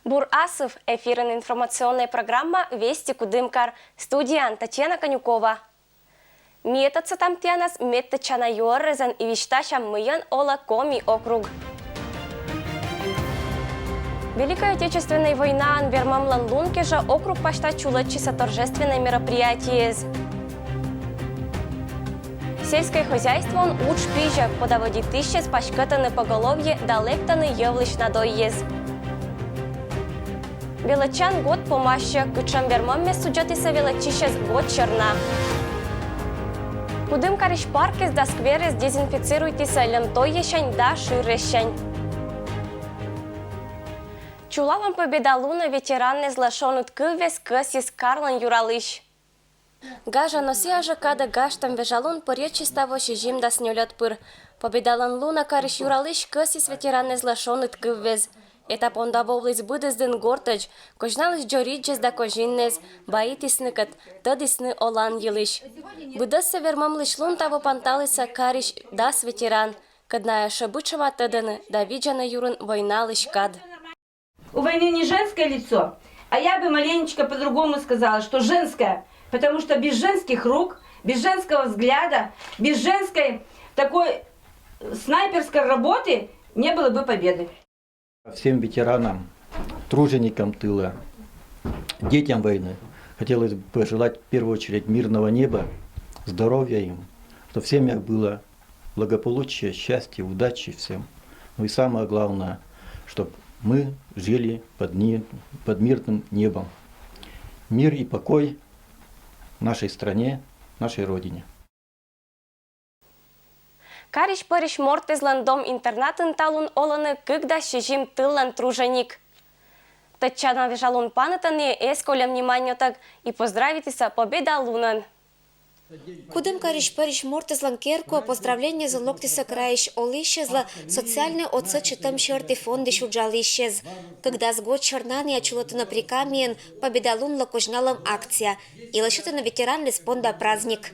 Бур Асов, эфирная информационная программа «Вести Кудымкар», студия Татьяна Конюкова. Метод сатамтянас меттачана юоррезан и вишташам мыян ола Коми округ. Великая Отечественная война анвермамлан лункежа округ пашта чулатчиса торжественное мероприятие. Сельское хозяйство он уч пижа подаводи тысяча спашкатаны поголовье далектаны явлыш надоез. Велачан год помаща, кычам вермамме суджатиса велачищес год черна. Кудымкариш паркес да скверес дезинфицируйтиса лемтойещань да ширещань. Чулавам победа луна ветераны злашонут кывес кысис Карлан Юралыш. Гажа носиажа када гаштам вежалун поречиставо шижим да снёлет пыр. Победалан луна кариш Юралыш кысис ветераны злашонут кывес. Этап онда воблис будезден гортач, кожналыш джориджес да кожиннес, баитисныкат, тадисны олан елыш. Будессе вермамлыш лунтаво панталыса кариш дас ветеран, кадная шабычева таданы, да виджана юрын войналыш кад. У войны не женское лицо, а я бы маленечко по-другому сказала, что женское, потому что без женских рук, без женского взгляда, без женской такой снайперской работы не было бы победы. Всем ветеранам, труженикам тыла, детям войны хотелось бы пожелать в первую очередь мирного неба, здоровья им, чтобы в семьях было благополучие, счастье, удачи всем. Ну и самое главное, чтобы мы жили под мирным небом. Мир и покой нашей стране, нашей Родине. Кариш париш мортезлан дом интернатын талун оланы кыгда шижим тыллан труженик. Татчана вежалун панатане эсколем вниманиотак и поздравитеся победа лунан. Кудым кариш париш мортезлан керку поздравление за локтиса краиш олищезла социальный отсочетам черты фонды шуджалищез. Когда с год чернани очулотана прикамиен победа лун лакожналам акция. И лошитана ветеран леспонда праздник.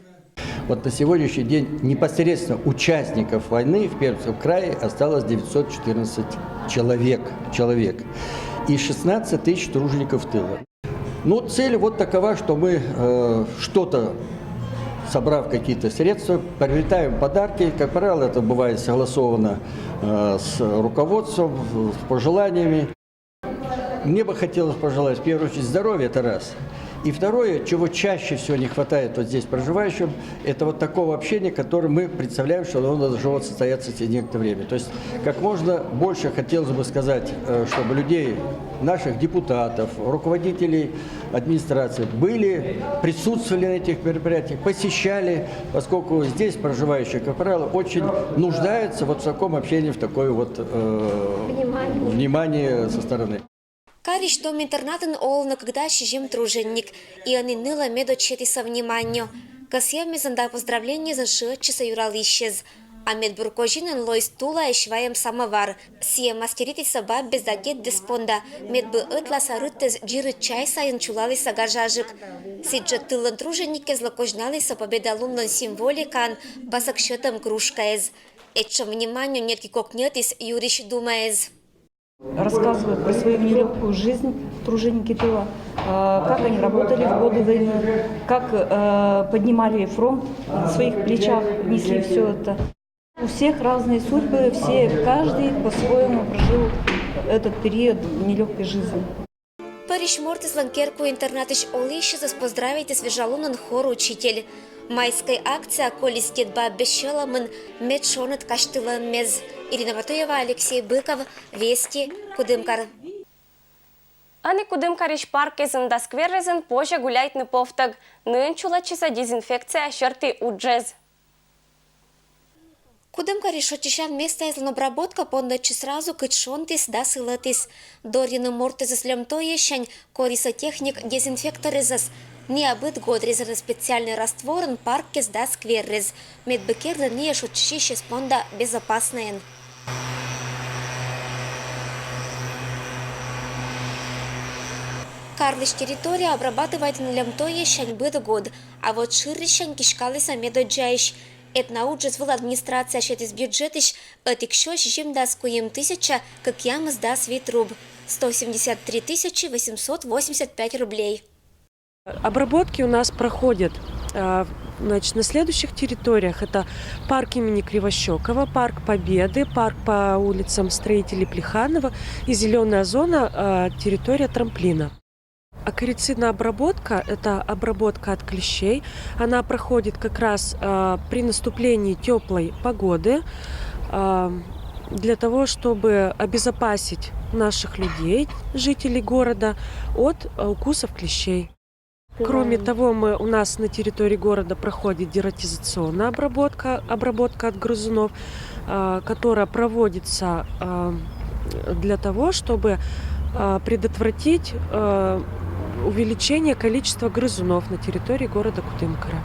Вот на сегодняшний день непосредственно участников войны в Пермском крае осталось 914 человек и 16 тысяч тружеников тыла. Ну, цель вот такова, что мы что-то, собрав какие-то средства, приобретаем подарки. Как правило, это бывает согласовано с руководством, с пожеланиями. Мне бы хотелось пожелать, в первую очередь, здоровья, это раз. И второе, чего чаще всего не хватает вот здесь проживающим, это вот такого общения, которое мы представляем, что оно должно состояться через некоторое время. То есть как можно больше хотелось бы сказать, чтобы людей, наших депутатов, руководителей администрации присутствовали на этих мероприятиях, посещали, поскольку здесь проживающие, как правило, очень нуждаются вот в таком общении, в такое вот внимание со стороны. Кариш дом интернатын олна когда шижим труженик, и они ныла медочетиса вниманию. Касьями занда поздравление за шиотчиса юралищез. А медбуркожинен лойс тула и шваем самовар. Сия мастеритиса баб бездагет деспонда. Медбы ытла сарыттез джиры чай сайын чулалиса гажажик. Сиджа тылын труженике злокожналиса победа лумнан символикан басак счетом кружкаез. Этчем вниманию нетки кокнетис юриш думаез. Рассказывают про свою нелегкую жизнь труженики тыла, как они работали в годы войны, как поднимали фронт на своих плечах, несли все это. У всех разные судьбы, каждый по-своему прожил этот период нелегкой жизни. Париж мортеслан керку интернатыш олищезас поздравите свежалунан хор учитель. Майская акция колистет ба бешеламын медшонет каштылан мез. Ирина Батуева, Алексей Быков, Вести, Кудымкар. Ани Кудымкариш паркезен да скверезен позже гуляет на повтаг. Нын чулачиса дезинфекция шерты уджез. Кудымкариш очищан место из обработка пондачи сразу кычшонтис да сылатис. Дорины мортезес лемтоещань, кориса техник дезинфекторезас. Необыт годрезен специальный растворен паркез да скверрез. Медбекерда не шучище спонда безопасный. Карлыш территория обрабатывает лемтое щань быт год, а вот шире щань кишкалы саме доджаиш. Этна уджезвала администрация щет из бюджетиш, отикшо щим даскуем тысяча, как ям сдас витруб. 173 885 рублей. Обработки у нас проходят значит, на следующих территориях. Это парк имени Кривощекова, парк Победы, парк по улицам Строителей Плеханова и зеленая зона, территория трамплина. Акарицидная обработка – это обработка от клещей. Она проходит как раз при наступлении теплой погоды для того, чтобы обезопасить наших людей, жителей города, от укусов клещей. Кроме того, у нас на территории города проходит дератизационная обработка от грызунов, которая проводится для того, чтобы предотвратить увеличение количества грызунов на территории города Кудымкара.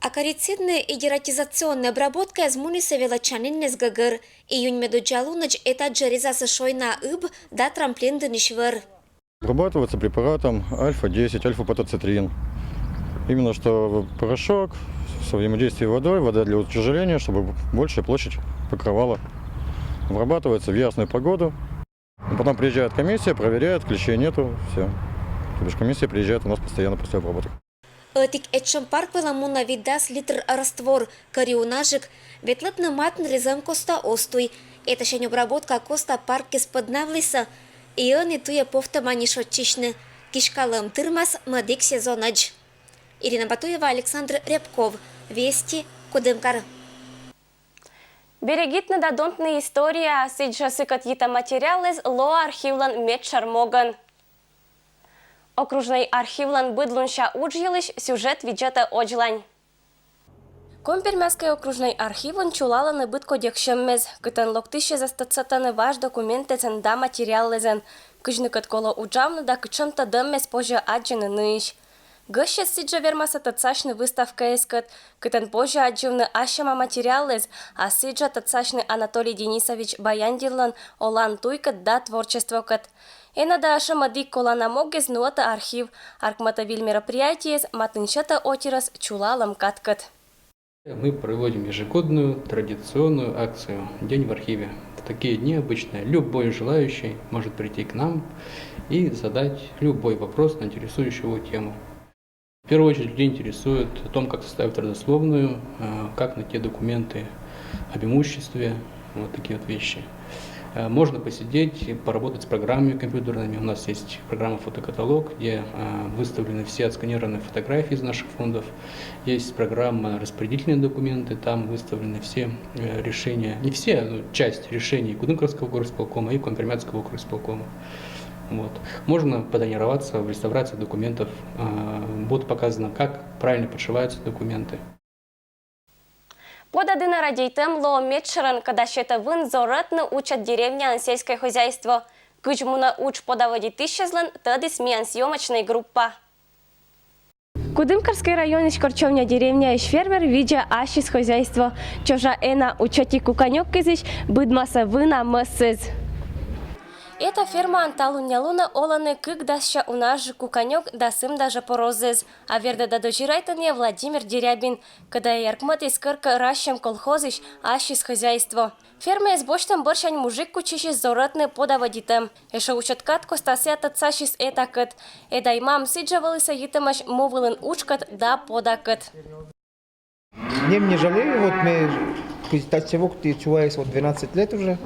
Акарицидная и дератизационная обработка измунится велочанин незгагыр. Июнь медуджалунач это джериза сошойна ыб да трамплин дынишвер. Обрабатывается препаратом альфа-10, альфа-патоцитрин. Именно что порошок в взаимодействии с водой, вода для утяжеления, чтобы большая площадь покрывала. Обрабатывается в ясную погоду. Потом приезжает комиссия, проверяет, клещей нету, все. То бишь комиссия приезжает у нас постоянно после обработок. Этик этшам парк веламуна видас литр раствор кариунажик, ветлепна матн резам коста остуй. Это щань обработка коста парк из-под навлиса. И он и туя повтамани шотчишны. Кишкалам тырмас мадик сезонадж. Ирина Батуева, Александр Рябков. Вести, Кудымкар. Берегитна да донтна история, сиджа сыкат yiта материалыз ло архивлан медшармоган. Окружный архивлан быдлунша уджелыш сюжет виджета оджлань. Компермяский окружный архивын чулаланы быт кодекшеммез, кытын локтыше застацатаны ваш документецен да материаллезен, кыжны кытколо уджавны да кычымта дыммес позже аджины ныш. Гыще сиджа вермаса тацашны выставка эскат, кытын позже адживны ашама материаллез, а сиджа тацашны Анатолий Денисович Баяндирлан олан туйкат да творчество кат. Энада ашама дик колана могез нуата архив, аркматавиль мероприятиез, матыншата отирас чулалам каткат. Мы проводим ежегодную традиционную акцию «День в архиве». В такие дни обычно любой желающий может прийти к нам и задать любой вопрос на интересующую его тему. В первую очередь людей интересует о том, как составить родословную, как найти документы об имуществе, вот такие вот вещи. Можно посидеть, поработать с программами компьютерными. У нас есть программа «Фотокаталог», где выставлены все отсканированные фотографии из наших фондов. Есть программа «Распорядительные документы», там выставлены все решения, не все, но часть решений Кудымкарского горосполкома и Компермятского горосполкома. Вот. Можно потренироваться в реставрации документов. Будет показано, как правильно подшиваются документы. Подадына радейтем ло медшеран, когда щета вын зоротно учат деревня сельское хозяйство. Кычмуна уч подаводи тысячезлен, тады смеян съемочной группа. Кудымкарский район Корчевня деревня иш фермер видя ашис хозяйство. Чожа эна учати куканек кизиш, быдмаса вына мысыз. Эта ферма анталунялуна оланы кык даща у нас же куканек да сым даже порозыз. А верда да дочирайтане Владимир Дерябин, когда яркмат из кырка ращем колхозыш ашис хозяйство. Ферма из бочтам борщань мужик кучиши зоротны подаводитем. Эшо учаткат костася тацашис этакат. Эда имам сиджавалыса йитамаш мовылын учкат да подакат. Не жалею, вот мы всего чуваюсь вот 12 лет уже.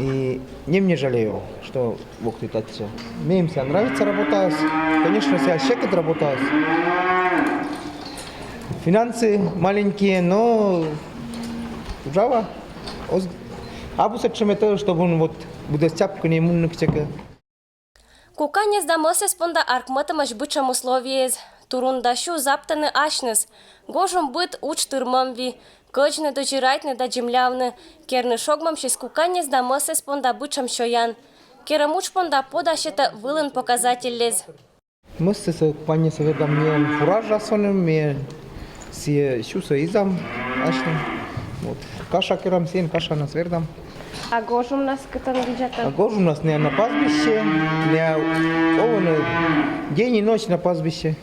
И не жалею, что Бог ты татся. Мне им нравится работать. Конечно, я щекот работаю. Финансы маленькие, но жава. Абуса чем это, чтобы он вот будет стяпка не мунных чека. Куканец дамосе спонда аркматамаш бычам условиез. Турундашу заптаны ашнес. Гожум быт уч тырмамви. Кочны дочирайтны да джимлявны. Керны шогмам шис куканец дамосе спонда бычам шоян. Керам уч понда подашета вылын показателлез. Мы с пани советом мне фураж жасоним, мне все шуса изам ашнем. Вот. Каша керам сен, каша на свердам. А гож у нас кытан А виджата? гож у нас не на пастбище, день и ночь на пастбище.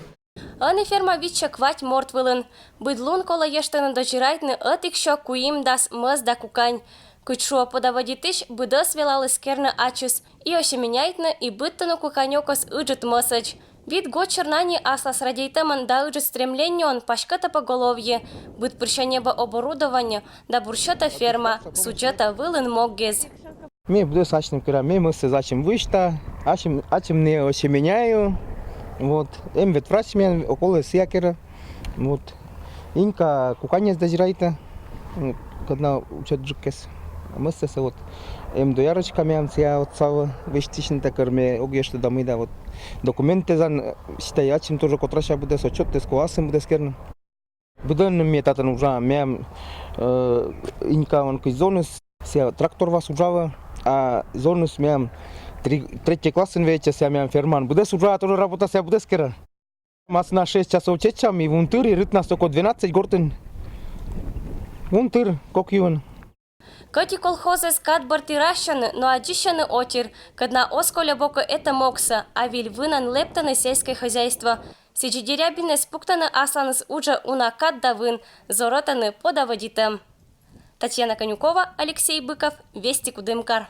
Ани ферма вича квать мортвылын. Быдлун кола ештаны дочирайтны ытикшо куим дас мыз да кукань. Кычшуа подаводитыш быдас велалыс керны ачус. И ошеменяйтны и быттыны куканёкос ыджит мысыч. Вид го чернани аслас радейтеман да ыджит стремленион пашката поголовье. Быт прищанеба оборудование да бурщата ферма. Сучата вылын моггез. Мне буду сачным кира, мне мысли зачем вышта, ачем не ошеменяю. Вот, вет врач меня около сякера. Вот, инка куканец дозирайта, когда учат джукес. Мысли вот, до ярочка меня я вот сава вещтичный такой мне огешты домой да вот. Документы за считай, ачем тоже котраша будет сочет, ты сквасим будет скерно. Будем мне тата нужна, мне инка он кизонус, се трактор вас ужава, а зонус мне третий класс вечер се мне ферман. Будет ужава тоже работа се будет скера. Мас на 6 часов чечам и вунтыр и рыт нас около 12 гортен. Вунтыр, как юн. Кати колхозы скат бартиращаны, но одищаны отир, когда осколя бока это мокса, а виль вынан лептаны сельское хозяйство. Сичидерябины спуктаны асланыс уджа унакат давын, зоротаны подаводитым. Татьяна Конюкова, Алексей Быков, Вести Кудымкар.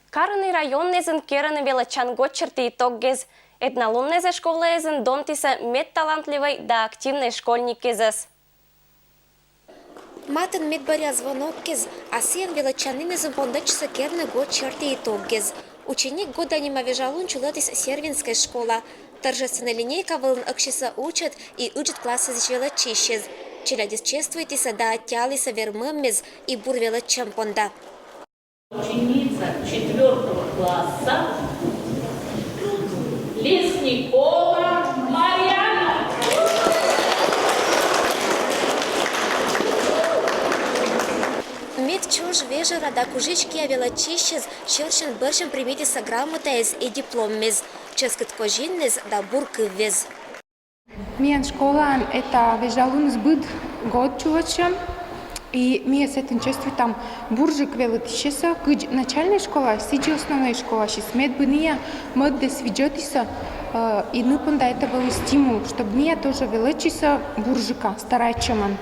Карыны районнезын кераны велачан гочерты итоггез. Этнолуннезе школезын донтиса мед талантливый да активный школьник кезес. Матын медбаря звонок кез, а сен величанины зампондачса керны год черти итог кез. Ученик года анима вежалун чулатис сервинская школа. Торжественная линейка вылын акшиса учат и учат классы величищез. Челядис чествуйтиса да оттялиса вермыммез и бур величам понда. Ученица 4 класса Лесникова Марьяна. Мед чуж вежера да кужички величищез чершен бършен примитиса грамотез и дипломмез. Ческат кожиннез да буркывез. Миен школа это вежалун сбыт год чувача. И ми сетен чествуй там буржик велатишеса, кыч начальная школа, сиджи основная школа, шесть мед бы ния мод дес виджотиса, и нупонда это был стимул, чтобы ния тоже величиса буржика, старайчаман.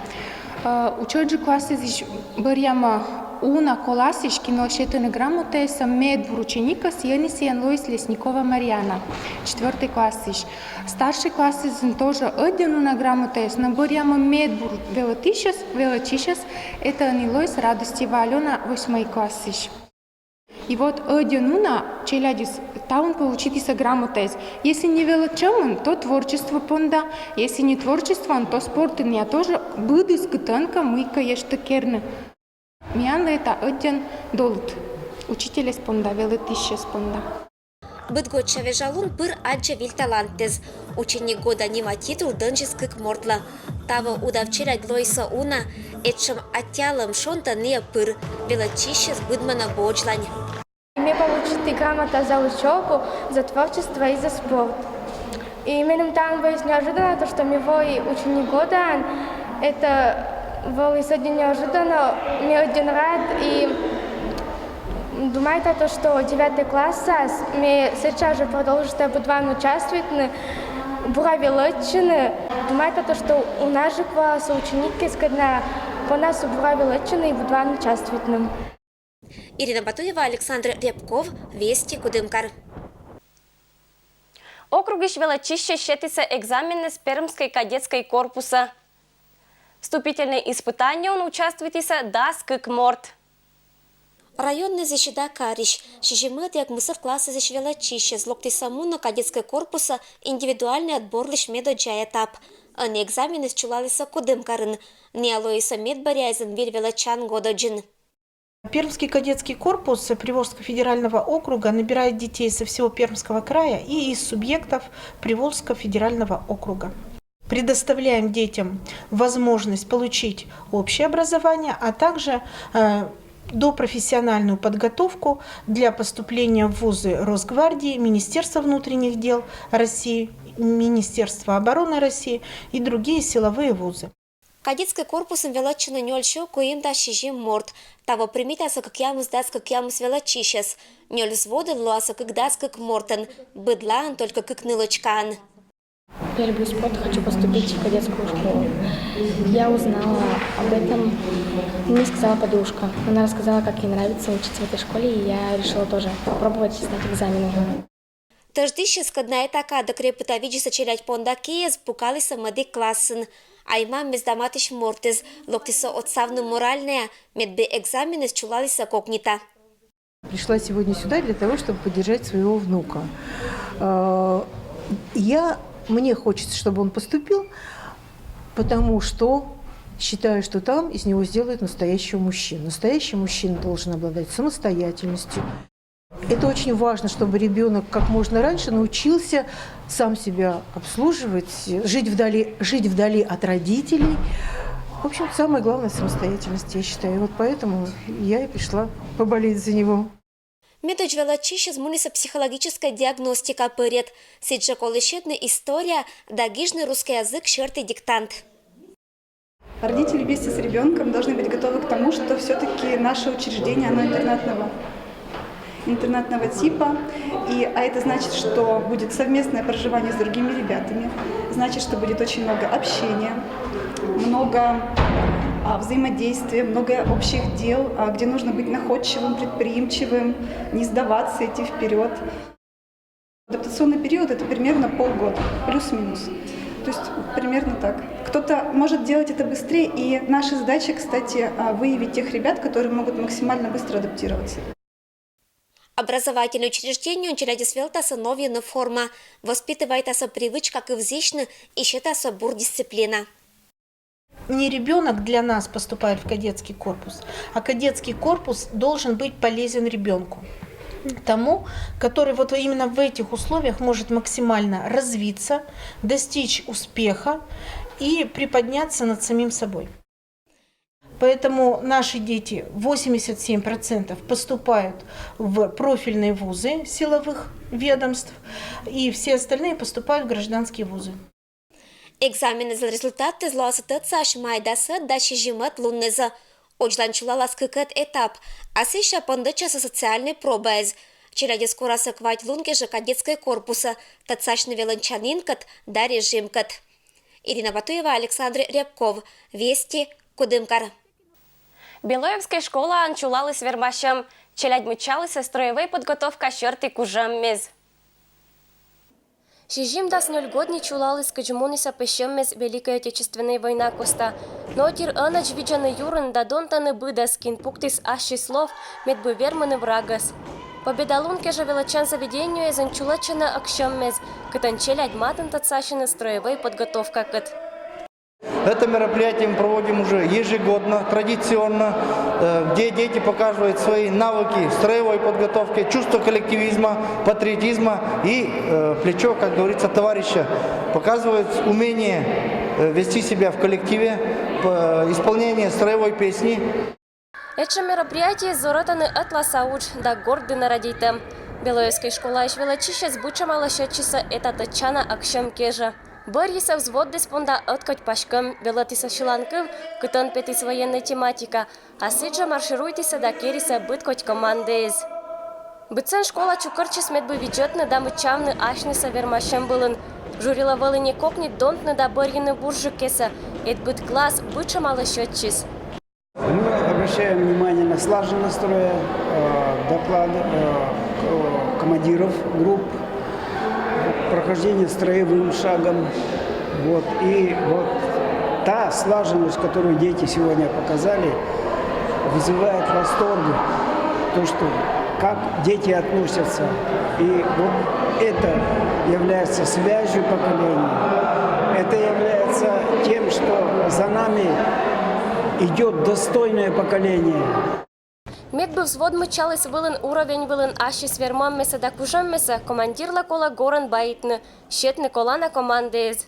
Учёджи классы здесь барьяма уна коласиш, кино шетene грамоте са мед врученика Сиенисиен Луис Лесникова Марьяна, 4 классиш. Старший классы тоже один на грамоте, на барьяма мед велатишес, это не Луис Радостева Алена, 8 классиш. И вот одинуна челядис таун получитиса грамотез. Если не величамен, то творчество понда. Если не творчество, то спорт не тоже бъдес кытанка мыка ешта керны. Мианла это один долт. Учителя спонда, велетище спонда. Быдготча вежалун пыр аджа вил талантез. Ученик года нима титул дынжис кык мортла. Тава удавчеля глойса уна, этшам оттялым шонта не пыр. Величище с быдмана боджлань. Мне получить грамота за учебу, за творчество и за спорт. И именно там было неожиданно, то, что мой ученик года, это было сегодня неожиданно, мне один рад, и думаю, то, что 9 класс, мы сейчас же продолжим будван участвовать, бура величины. Думаю, то, что у нас же класс ученики, когда по нас бура величины и будван участвовать. Ирина Батуева, Александр Рябков, Вести Кудымкар. Округиш величище щетиса экзамены с Пермской кадетской корпуса. Вступительные испытания он участвуйтиса дас кык морт. Районный защита Кариш, шижимет як мысов классы защвелачище, злокти самуна кадетской корпуса, индивидуальный отбор лишь медоджай этап. Они экзамены счулалися Кудымкарын, не алоиса медбаряйзен вильвелачан гододжин. Пермский кадетский корпус Приволжского федерального округа набирает детей со всего Пермского края и из субъектов Приволжского федерального округа. Предоставляем детям возможность получить общее образование, а также допрофессиональную подготовку для поступления в вузы Росгвардии, Министерства внутренних дел России, Министерства обороны России и другие силовые вузы. Кадетский корпусом величина нёльшо коимда шижим морд. Того примитаса как ямус дас как ямус величищес. Нёль взводы луаса как дас как мортен. Быдлан только как нылочкан. Я люблю спорт, хочу поступить в кадетскую школу. Я узнала об этом, мне сказала подружка. Она рассказала, как ей нравится учиться в этой школе, и я решила тоже попробовать сдать экзамены. Тъждише скъдна е така да крепата види са челять понда киез пукали са мъди класен. А имам мездаматиш мортез, локти са отсавно моральная, медбе экзамены счулали са кокнита. Пришла сегодня сюда для того, чтобы поддержать своего внука. Мне хочется, чтобы он поступил, потому что считаю, что там из него сделают настоящего мужчину. Настоящий мужчина должен обладать самостоятельностью. Это очень важно, чтобы ребенок как можно раньше научился сам себя обслуживать, жить вдали от родителей. В общем, самое главное – самостоятельность, я считаю. И вот поэтому я и пришла поболеть за него. Медоч величище змунися психологическая диагностика перед. Сиджа колышетна история, дагижный русский язык, шертый диктант. Родители вместе с ребенком должны быть готовы к тому, что все-таки наше учреждение, оно интернатного типа. А это значит, что будет совместное проживание с другими ребятами. Значит, что будет очень много общения, много взаимодействия, много общих дел, где нужно быть находчивым, предприимчивым, не сдаваться, идти вперед. Адаптационный период – это примерно полгода, плюс-минус. То есть примерно так. Кто-то может делать это быстрее, и наша задача, кстати, выявить тех ребят, которые могут максимально быстро адаптироваться. Образовательное учреждение челядисвелтаса новина форма, воспитывается привычка к изящно и считается бурдисциплина. Не ребенок для нас поступает в кадетский корпус, а кадетский корпус должен быть полезен ребенку. Тому, который вот именно в этих условиях может максимально развиться, достичь успеха и приподняться над самим собой. Поэтому наши дети, 87%, поступают в профильные вузы силовых ведомств, и все остальные поступают в гражданские вузы. Экзамены за результаты злоосътъца шмайдаса да шижимат луннеза. Очланчулала скыкът етап, а сиша пандъча със социальный пробез. Челяди скоро съквать лунгежа кадетская корпуса, тъцашна веланчанинкът да режимкът. Ирина Батуева, Александр Рябков. Вести, Кудымкар. Белоевская школа анчулалась вермашем. Челядь мчалась строевой подготовка шерты кужам мез. Шижим да снёльгодни чулалась каджмуниса пешем мез Великой Отечественной война коста. Но тир анач виджаны юрын да донтаны быдаскин пуктис аши слов медбы верманы врагас. Победалунке же величан заведению изанчулачена акшем мез, кытан челядь матан тацашина строевой подготовка кыт. Это мероприятие мы проводим уже ежегодно, традиционно, где дети показывают свои навыки строевой подготовки, чувство коллективизма, патриотизма и плечо, как говорится, товарища. Показывают умение вести себя в коллективе, исполнение строевой песни. Это мероприятие зоротаны атласауч да горды народитем. Белоевская школа иш величище сбучамала счетчиса это тачана акшем кежа. Борьиса взвод диспонда откать пашкам, велатиса шиланков, кытан петис военной тематика, а сиджа маршируйтиса да кериса быткоть командез. Быцен школа чукарчис медбы бюджетны да мычавны ашниса вермашем былын. Журила волыне кокнет донтны да борьины буржу кеса, эт быт класс бычамала счетчис. Мы обращаем внимание на слаженность строя, доклады командиров групп, прохождение строевым шагом. И та слаженность, которую дети сегодня показали, вызывает восторг. То, что как дети относятся. И вот это является связью поколений. Это является тем, что за нами идет достойное поколение. Медбы взвод мчалась вылын уровень вылын аши свермам меса да кужам меса, командир лакола горан баитны, щетны колана командез.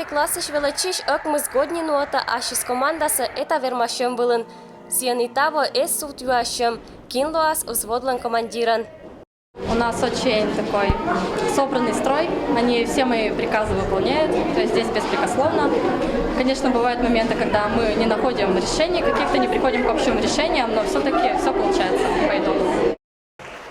классы швелачиш ок мы сгодни нуота ашис командасы это вермашем былын. Сиен того эс сутюашем, кинлуас взводлан командиран. У нас очень такой собранный строй, они все мои приказы выполняют, то есть здесь беспрекословно. Конечно, бывают моменты, когда мы не находим решений каких-то, не приходим к общим решениям, но все-таки все получается по итогу.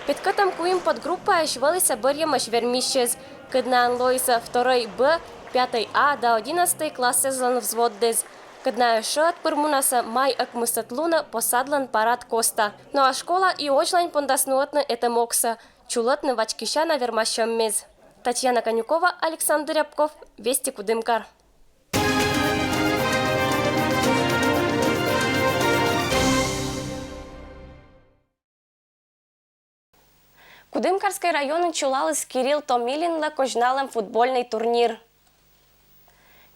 Петкатам куим подгруппа швели соборьем вермишез, когда Лоиса 2 Б, 5 А до 11 классы злан взводдез. Когда шот пырмунаса май акмысатлуна посадлан парад коста. Ну а школа и очлайн пондаснуотны это мокса. Чулотны вачкища на вермащем мез. Татьяна Конюкова, Александр Рябков, Вести Кудымкар. Кудымкарский район чулалыс Кирилл Томилинла кожналым футбольный турнир.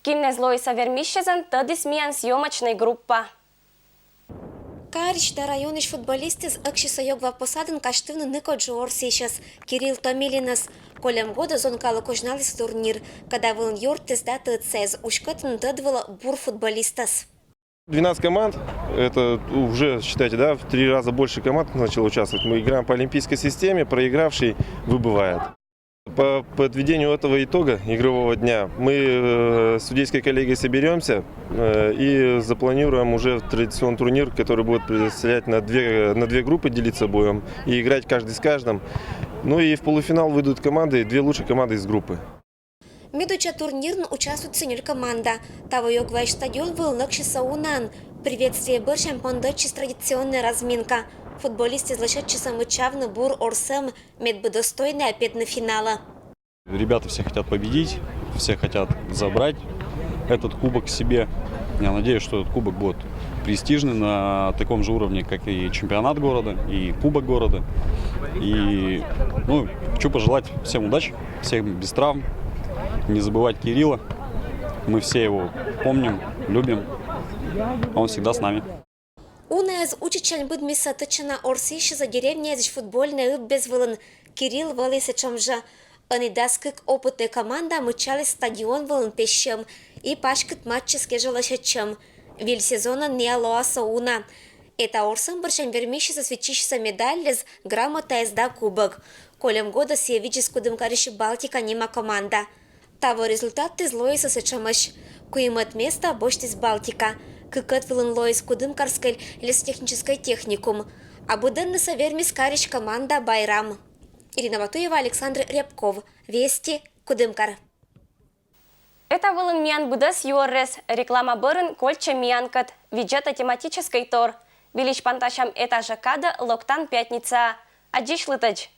Кимне Лоиса вермишезен тады смеян съемочной группа. Карич да районыш футболисты с акшисайогва посадын каштывны ныко джор сейчас Кирилл Томилинас. Колем года зонкалы кожналыс турнир, когда вылын юртес да тыцез, ушкатын тыдвала бур футболистас. 12 команд, это уже, считайте, да, в 3 раза больше команд начало участвовать. Мы играем по олимпийской системе, проигравший выбывает. По подведению этого итога игрового дня мы с судейской коллегией соберемся и запланируем уже традиционный турнир, который будет представлять на две группы, делиться боем и играть каждый с каждым. Ну и в полуфинал выйдут команды, 2 лучшие команды из группы. Медуча турнирн участвует сеньор команда. Того йогвай стадион был Лакшисаунан. Приветствие быршем пондочис традиционная разминка. Футболисты злошедши самычавны бур орсем медбы достойны опять на финала. Ребята все хотят победить, все хотят забрать этот кубок себе. Я надеюсь, что этот кубок будет престижный на таком же уровне, как и чемпионат города, и кубок города. И хочу пожелать всем удачи, всем без травм. Не забывать Кирилла. Мы все его помним, любим. Он всегда с нами. Унез учичен будет мисатычна орсиши за деревня из футбольной безвылын. Кирилл валиса чомжа. Они даскик опытная команда мычали стадион вылын пещем и пашкет матчи скежалашечем. Виль сезона не алоаса уна. Это орсам борщен вермиши засвечишься медаль с грамота да кубок. Колем года севичи с Кудымкарищи Балтика нима команда. Того результат из Лоиса сечамаш. Куимат место бошти с Балтика. Кыкат вылын Лоис Кудымкарской лесотехнической техникум. А буденный совермис Карич команда Байрам. Ирина Батуева, Александр Рябков. Вести, Кудымкар. Это вылын миян будас юоррес. Реклама бырын кольча миянкат. Виджета тематической тор. Велич панташам этажа када локтан пятница. Аджиш лытач.